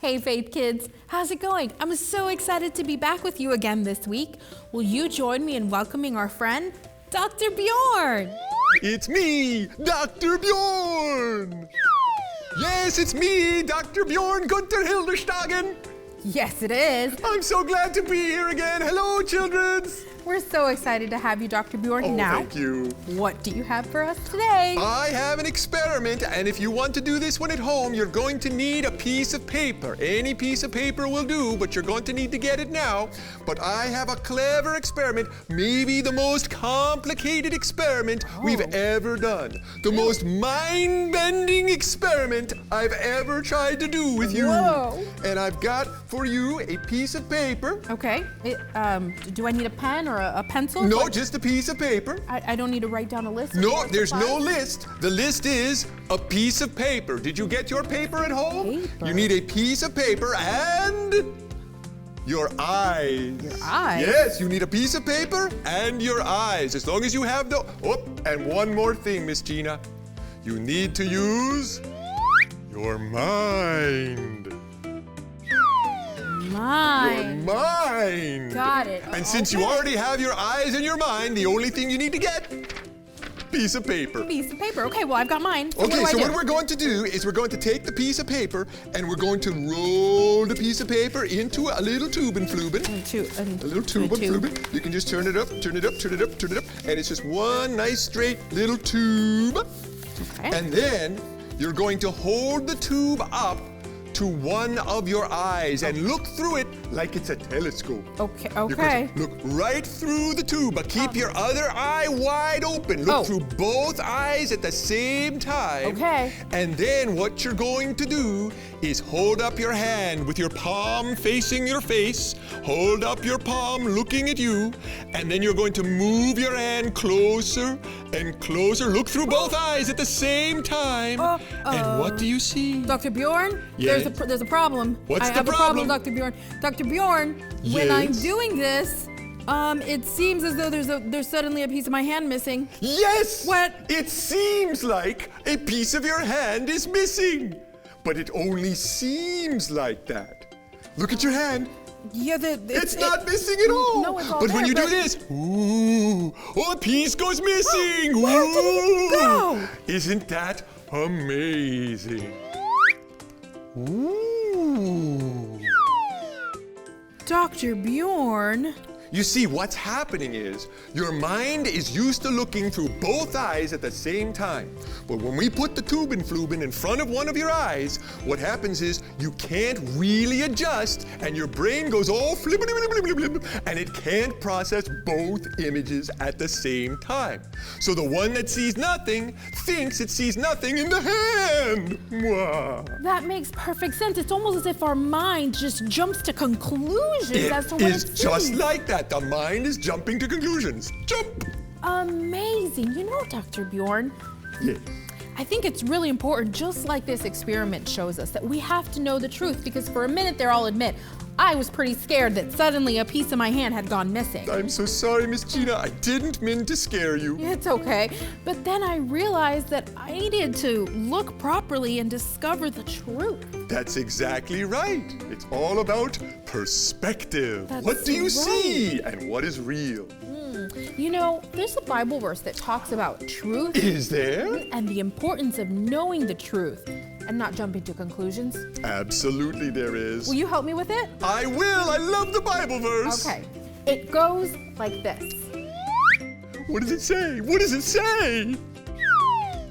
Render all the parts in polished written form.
Hey Faith Kids, how's it going? I'm so excited to be back with you again this week. Will you join me in welcoming our friend, Dr. Bjourn? It's me, Dr. Bjourn! Yes, it's me, Dr. Bjourn Gunther Hilderstagen! Yes, it is. I'm so glad to be here again. Hello, children! We're so excited to have you, Dr. Bjourn. Oh, now, thank you. What do you have for us today? I have an experiment, and if you want to do this one at home, you're going to need a piece of paper. Any piece of paper will do, but you're going to need to get it now. But I have a clever experiment, maybe the most complicated experiment we've ever done. The most mind-bending experiment I've ever tried to do with you. Whoa. And I've got for you a piece of paper. Okay. Do I need a pen or a pencil? No, just a piece of paper. I don't need to write down a list? No, there's no list. The list is a piece of paper. Did you get your paper at home? Paper. You need a piece of paper and your eyes. Your eyes? Yes, you need a piece of paper and your eyes. As long as you have the... Oh, and one more thing, Miss Gina. You need to use your mind. Your mind. Got it. And since you already have your eyes and your mind, the only thing you need to get, piece of paper. Piece of paper. Okay, well, I've got mine. So Okay, so what what we're going to do is we're going to take the piece of paper and we're going to roll the piece of paper into a little tube and flubin. A little tube and flubin. You can just turn it up, turn it up, turn it up, turn it up, and it's just one nice straight little tube. Okay. And then you're going to hold the tube up to one of your eyes and look through it like it's a telescope. Okay, You're going to look right through the tube, but keep your other eye wide open. Look through both eyes at the same time. Okay. And then what you're going to do is hold up your hand with your palm facing your face. Hold up your palm looking at you. And then you're going to move your hand closer and closer. Look through both eyes at the same time. And what do you see? Dr. Bjourn, Yes? there's a problem. What's I the have problem? a problem, Dr. Bjourn. Dr. Bjourn, when I'm Yes? doing this, it seems as though there's suddenly a piece of my hand missing. Yes! What? It seems like a piece of your hand is missing. But it only seems like that. Look at your hand. Yeah, It's not missing at all. No, it's all But when there, you do but- this, ooh, a piece goes missing. Where did it go? Isn't that amazing? Ooh. Dr. Bjourn. You see, what's happening is your mind is used to looking through both eyes at the same time. But when we put the tube and flubin in front of one of your eyes, what happens is you can't really adjust and your brain goes all flippity and it can't process both images at the same time. So the one that sees nothing thinks it sees nothing in the hand. Mwah. That makes perfect sense. It's almost as if our mind just jumps to conclusions as to what It it is sees. just like that. The mind is jumping to conclusions. Jump! Amazing. You know, Dr. Bjourn, Yes. I think it's really important, just like this experiment shows us, that we have to know the truth, because for a minute there, I'll admit, I was pretty scared that suddenly a piece of my hand had gone missing. I'm so sorry, Miss Gina. I didn't mean to scare you. It's okay. But then I realized that I needed to look properly and discover the truth. That's exactly right. It's all about perspective. That's What do you right. see and what is real? You know, there's a Bible verse that talks about truth Is there? and the importance of knowing the truth and not jumping to conclusions. Absolutely there is. Will you help me with it? I will. I love the Bible verse. Okay. It goes like this. What does it say? What does it say?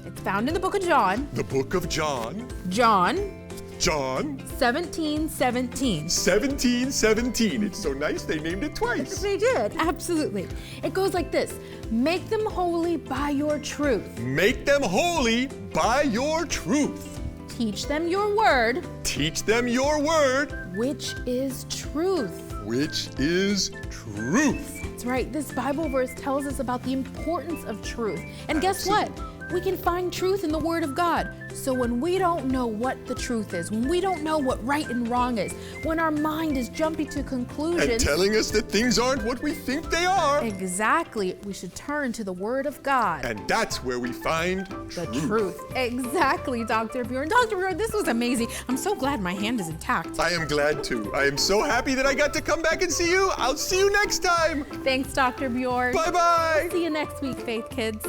It's found in the book of John. The book of John. John John 17:17. 17:17. It's so nice they named it twice. They did, absolutely. It goes like this. Make them holy by your truth. Make them holy by your truth. Teach them your word, Teach them your word, which is truth. which is truth. That's right. This Bible verse tells us about the importance of truth. And guess what? we can find truth in the Word of God. So when we don't know what the truth is, when we don't know what right and wrong is, when our mind is jumping to conclusions and telling us that things aren't what we think they are. Exactly. We should turn to the Word of God. And that's where we find the truth. Exactly, Dr. Bjourn. Dr. Bjourn, this was amazing. I'm so glad my hand is intact. I am glad too. I am so happy that I got to come back and see you. I'll see you next time. Thanks, Dr. Bjourn. Bye-bye. See you next week, Faith Kids.